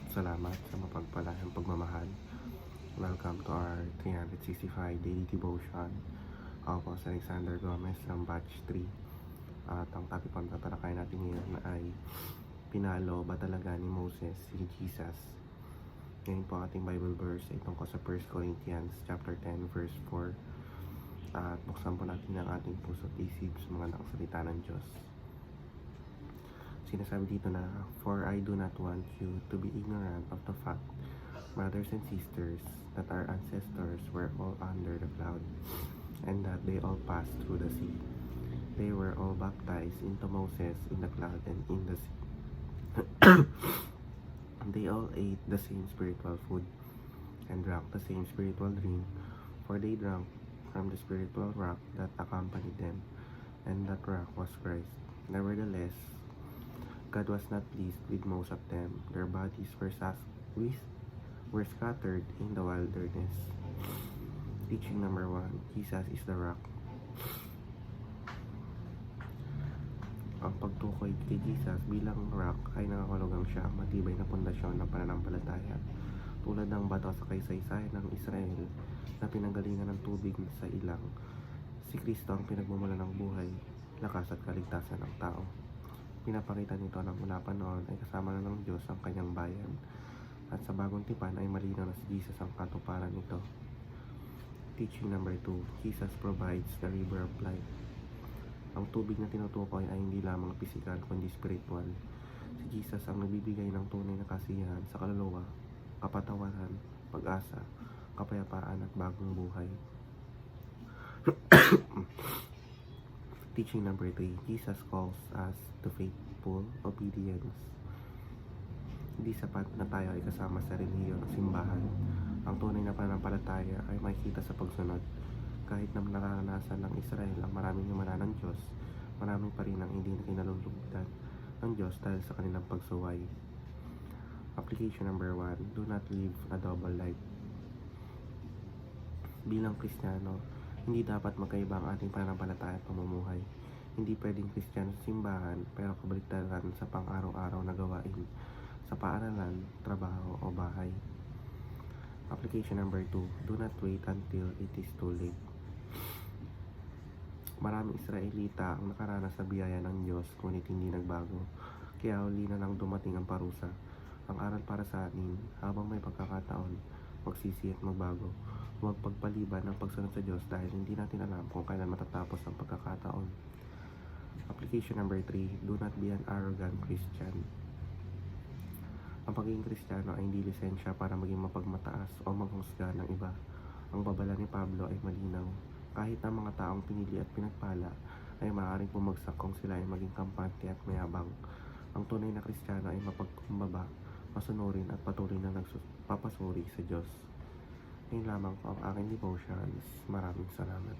Salamat sa mapagpalang pagmamahal. Welcome to our 365 daily devotion. Ako po si Alexander Gomez ng batch 3. At ang topic pang tatalakay natin ngayon ay pinalo ba talaga ni Moses si Jesus? Ngayon po ating Bible verse ay tungkol sa 1 Corinthians chapter 10 verse 4. At buksan po natin ang ating puso at isip sa mga nakasalita ng Diyos. Sinasabi dito na, "For I do not want you to be ignorant of the fact, brothers and sisters, that our ancestors were all under the cloud, and that they all passed through the sea. They were all baptized into Moses in the cloud and in the sea. They all ate the same spiritual food, and drank the same spiritual drink, for they drank from the spiritual rock that accompanied them, and that rock was Christ. Nevertheless, God was not pleased with most of them. Their bodies were scattered in the wilderness." Teaching number 1, Jesus is the rock. Ang pagtukoy kay Jesus bilang rock ay nakakulugang siya ang matibay na pundasyon ng pananampalataya. Tulad ng bato sa kaysaysayan ng Israel na pinanggalingan ng tubig sa ilang, si Kristo ang pinagmumula ng buhay, lakas at kaligtasan ng tao. Pinapakita nito na mula pa noon ay kasama na ng Diyos ang kanyang bayan, at sa bagong tipan ay malinaw na si Jesus ang katuparan nito. Teaching number 2, Jesus provides the river of life. Ang tubig na tinutukoy ay hindi lamang pisikal kundi spiritual. Si Jesus ang nagbibigay ng tunay na kasiyahan sa kaluluwa, kapatawaran, pag-asa, kapayapaan at bagong buhay. Teaching number 3, Jesus calls us to faithful obedience. Hindi sapat na tayo ay kasama sa relihiyon o simbahan. Ang tunay na pananampalataya ay makikita sa pagsunod. Kahit na nararanasan ng Israel ang maraming himala ng Diyos, marami pa rin ang hindi na kinalulugdan ng Diyos dahil sa kanilang pagsuway. Application number 1, do not live a double life. Bilang Kristiyano, hindi dapat magkaiba ang ating pananampalataya at pamumuhay. Hindi pwedeng Kristiyano sa simbahan pero kabaliktaran sa pang-araw-araw na gawain, sa paaralan, trabaho o bahay. Application number 2, do not wait until it is too late. Maraming Israelita ang nakaranas sa biyaya ng Diyos ngunit hindi nagbago, kaya huli na lang dumating ang parusa. Ang aral para sa atin, habang may pagkakataon, magsisi at magbago. Huwag pagpaliban ng pagsunod sa Diyos dahil hindi natin alam kung kailan matatapos ang pagkakataon. Application number 3, do not be an arrogant Christian. Ang pagiging Kristiyano ay hindi lisensya para maging mapagmataas o manghusga ng iba. Ang babala ni Pablo ay malinaw. Kahit ang mga taong pinili at pinagpala ay maaaring bumagsak kung sila ay maging kampante at mayabang. Ang tunay na Kristiyano ay mapagkumbaba, masunurin at patuloy na nagpapasuri sa Diyos. Ngayon lamang po ang aking devotions. Maraming salamat.